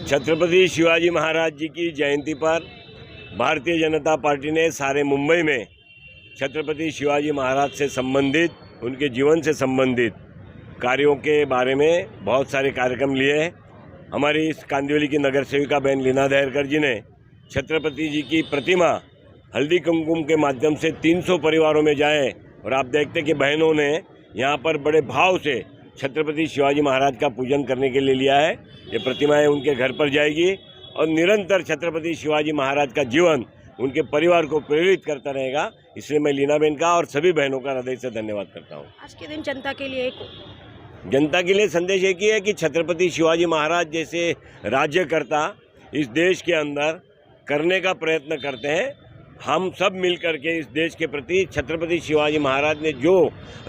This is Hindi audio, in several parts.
छत्रपति शिवाजी महाराज जी की जयंती पर भारतीय जनता पार्टी ने सारे मुंबई में छत्रपति शिवाजी महाराज से संबंधित, उनके जीवन से संबंधित कार्यों के बारे में बहुत सारे कार्यक्रम लिए हैं। हमारी इस कांदिवली की नगर सेविका बहन लीना दहरकर जी ने छत्रपति जी की प्रतिमा हल्दी कुमकुम के माध्यम से 300 परिवारों में जाए और आप देखते कि बहनों ने यहाँ पर बड़े भाव से छत्रपति शिवाजी महाराज का पूजन करने के लिए लिया है। ये प्रतिमाएं उनके घर पर जाएगी और निरंतर छत्रपति शिवाजी महाराज का जीवन उनके परिवार को प्रेरित करता रहेगा। इसलिए मैं लीना बहन का और सभी बहनों का हृदय से धन्यवाद करता हूँ। आज के दिन जनता के लिए संदेश एक ही है कि छत्रपति शिवाजी महाराज जैसे राज्यकर्ता इस देश के अंदर करने का प्रयत्न करते हैं। हम सब मिलकर के इस देश के प्रति छत्रपति शिवाजी महाराज ने जो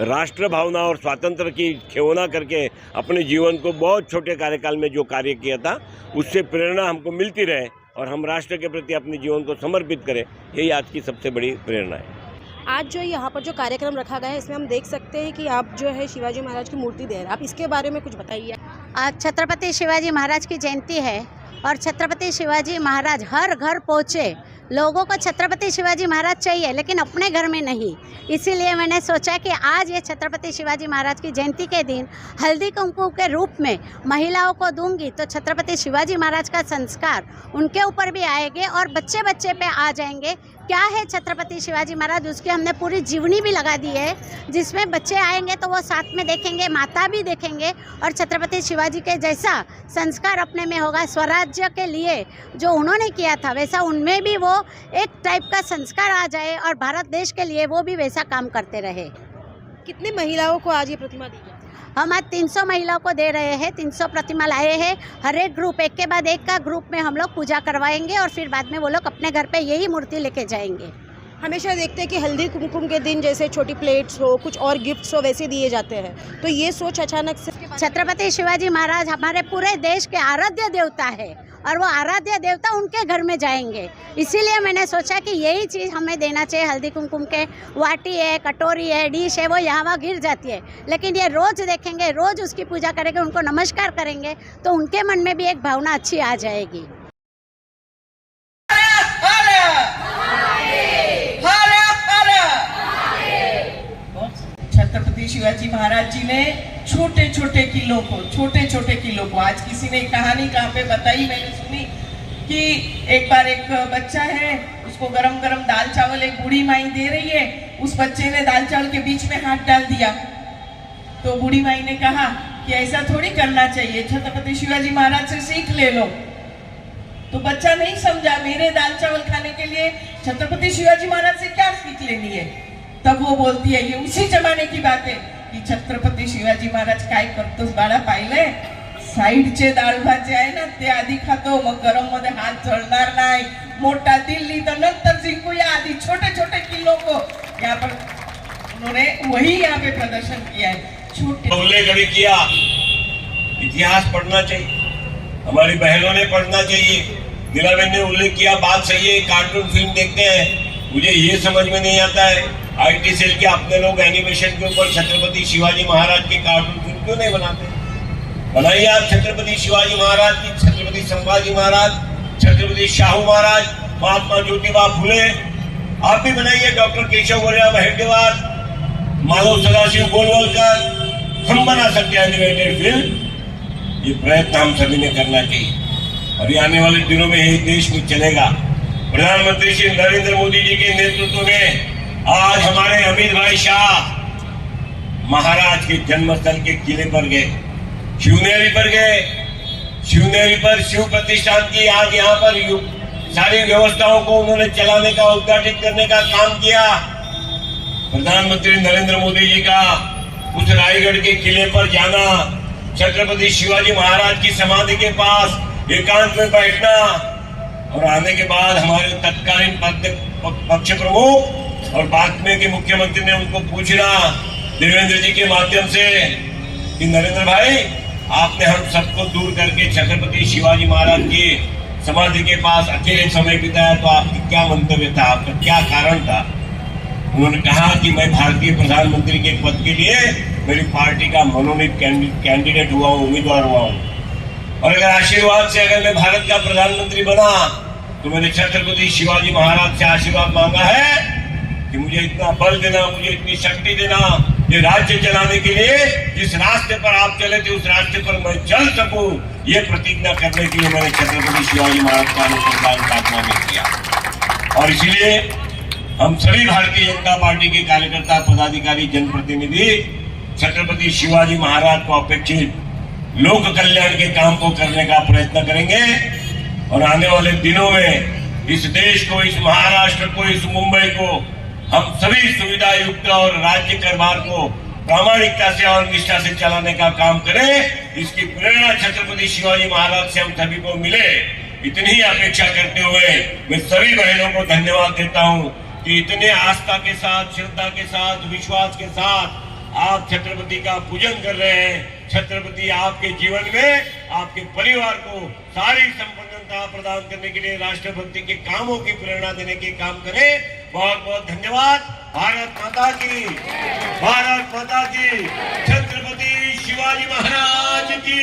राष्ट्र भावना और स्वातंत्र की खेवना करके अपने जीवन को बहुत छोटे कार्यकाल में जो कार्य किया था, उससे प्रेरणा हमको मिलती रहे और हम राष्ट्र के प्रति अपने जीवन को समर्पित करें। यही आज की सबसे बड़ी प्रेरणा है। आज जो यहाँ पर जो कार्यक्रम रखा गया है, इसमें हम देख सकते हैं कि आप जो है शिवाजी महाराज की मूर्ति दे रहे हैं। आप इसके बारे में कुछ बताइए। आज छत्रपति शिवाजी महाराज की जयंती है और छत्रपति शिवाजी महाराज हर घर पहुँचे। लोगों को छत्रपति शिवाजी महाराज चाहिए लेकिन अपने घर में नहीं, इसीलिए मैंने सोचा कि आज ये छत्रपति शिवाजी महाराज की जयंती के दिन हल्दी कुमकुम के रूप में महिलाओं को दूंगी तो छत्रपति शिवाजी महाराज का संस्कार उनके ऊपर भी आएंगे और बच्चे बच्चे पे आ जाएंगे। क्या है छत्रपति शिवाजी महाराज, उसकी हमने पूरी जीवनी भी लगा दी है, जिसमें बच्चे आएंगे तो वो साथ में देखेंगे, माता भी देखेंगे और छत्रपति शिवाजी के जैसा संस्कार अपने में होगा। स्वराज्य के लिए जो उन्होंने किया था वैसा उनमें भी वो एक टाइप का संस्कार आ जाए और भारत देश के लिए वो भी वैसा काम करते रहे। कितनी महिलाओं को आज ये प्रतिमा दी गई? हम आज 300 महिलाओं को दे रहे हैं। 300 प्रतिमा लाए हैं। हर एक ग्रुप एक के बाद एक का ग्रुप में हम लोग पूजा करवाएंगे और फिर बाद में वो लोग अपने घर पे यही मूर्ति लेके जाएंगे। हमेशा देखते हैं कि हल्दी कुमकुम के दिन जैसे छोटी प्लेट्स हो, कुछ और गिफ्ट्स हो, वैसे दिए जाते हैं, तो ये सोच अचानक से छत्रपति शिवाजी महाराज हमारे पूरे देश के आराध्य देवता है और वो आराध्य देवता उनके घर में जाएंगे, इसीलिए मैंने सोचा कि यही चीज़ हमें देना चाहिए। हल्दी कुमकुम के वाटी है, कटोरी है, डिश है, वो यहाँ वहाँ गिर जाती है, लेकिन ये रोज़ देखेंगे, रोज़ उसकी पूजा करेंगे, उनको नमस्कार करेंगे तो उनके मन में भी एक भावना अच्छी आ जाएगी। छत्रपति शिवाजी महाराज जी ने छोटे छोटे किलो को आज किसी ने कहानी कहाँ पे बताई, मैंने सुनी कि एक बार एक बच्चा है, उसको गरम गरम दाल चावल एक बूढ़ी माई दे रही है, उस बच्चे ने दाल चावल के बीच में हाथ डाल दिया। तो बूढ़ी माई ने कहा कि ऐसा थोड़ी करना चाहिए, छत्रपति शिवाजी महाराज से सीख ले लो। तो बच्चा नहीं समझा, मेरे दाल चावल खाने के लिए छत्रपति शिवाजी महाराज से क्या सीख लेनी है। तब वो बोलती है, ये उसी जमाने की बात है की छत्रपती शिवाजी महाराज काय करतोस बाळा, पाहिले साईडचे डाळ भाजी आहे ना ते आधी खातो, मग गरम मध्ये हात जळणार नाही, मोठा दिल्ली तर नंतर जिंकूया, आधी छोटे छोटे किलो को। यहाँ पर उन्होंने वही यहाँ पे प्रदर्शन किया है। छोटे उल्लेख अभी किया, इतिहास पढ़ना चाहिए, हमारी बहनों ने पढ़ना चाहिए। नीलाबेन ने उल्लेख किया, बात सही है। कार्टून फिल्म देखते हैं, मुझे ये समझ में नहीं आता है IT सेल के अपने लोग एनिमेशन के ऊपर छत्रपति शिवाजी महाराज के कार्टून फिल्म क्यों नहीं बनाते? बनाइए आप छत्रपति शिवाजी महाराज की, छत्रपति संभाजी महाराज, छत्रपति शाहू महाराज, महात्मा ज्योतिबा फुले, आप भी बनाइए, डॉक्टर केशव गोरेगाव हेडगेवार, माधव सदाशिव गोलवलकर, हम बना सकते हैं एनिमेटेड फिल्म। ये प्रयत्न हम सभी ने करना चाहिए और ये आने वाले दिनों में ये देश में चलेगा। प्रधानमंत्री श्री नरेंद्र मोदी जी के नेतृत्व में आज हमारे अमित भाई शाह महाराज के जन्मस्थल के किले पर गए, शिवनेरी पर गए। शिवनेरी पर शिव प्रतिष्ठान की आज यहाँ पर सारी व्यवस्थाओं को उन्होंने चलाने का, उद्घाटित करने का काम किया। प्रधानमंत्री नरेंद्र मोदी जी का उस रायगढ़ के किले पर जाना, छत्रपति शिवाजी महाराज की समाधि के पास एकांत में बैठना और आने के बाद हमारे तत्कालीन पक्ष प्रमुख और बाद में के मुख्यमंत्री ने उनको पूछना देवेंद्र जी के माध्यम से कि नरेंद्र भाई, आपने हम सबको दूर करके छत्रपति शिवाजी महाराज की समाधि के पास अकेले समय बिताया, तो आपकी क्या मंतव्य था, आपका क्या कारण था? उन्होंने कहा कि मैं भारतीय प्रधानमंत्री के पद के लिए मेरी पार्टी का मनोनीत कैंडिडेट हुआ हूँ, उम्मीदवार हुआ हूँ और अगर आशीर्वाद से अगर मैं भारत का प्रधानमंत्री बना तो मैंने छत्रपति शिवाजी महाराज से आशीर्वाद मांगा है कि मुझे इतना बल देना, मुझे इतनी शक्ति देना, ये राज्य चलाने के लिए जिस रास्ते पर आप चले थे उस रास्ते पर मैं चल सकूं, ये प्रतिज्ञा करने के लिए मैंने छत्रपति शिवाजी महाराज का अनुसंधान स्थापना में किया। और इसीलिए हम सभी भारतीय जनता पार्टी के कार्यकर्ता, पदाधिकारी, जनप्रतिनिधि छत्रपति शिवाजी महाराज को अपेक्षित लोक कल्याण के काम को करने का प्रयत्न करेंगे और आने वाले दिनों में इस देश को, इस महाराष्ट्र को, इस मुंबई को हम सभी सुविधा युक्त और राज्य कारभार को प्रामाणिकता से और निष्ठा से चलाने का काम करें। इसकी प्रेरणा छत्रपति शिवाजी महाराज से हम सभी को मिले, इतनी अपेक्षा करते हुए मैं सभी बहनों को धन्यवाद देता हूं कि इतने आस्था के साथ, श्रद्धा के साथ, विश्वास के साथ आप छत्रपति का पूजन कर रहे हैं। छत्रपति आपके जीवन में, आपके परिवार को सारी संपन्नता प्रदान करने के लिए राष्ट्रभक्ति के कामों की प्रेरणा देने के काम करें। बहुत बहुत धन्यवाद। भारत माता की, भारत माता की, छत्रपति शिवाजी महाराज की।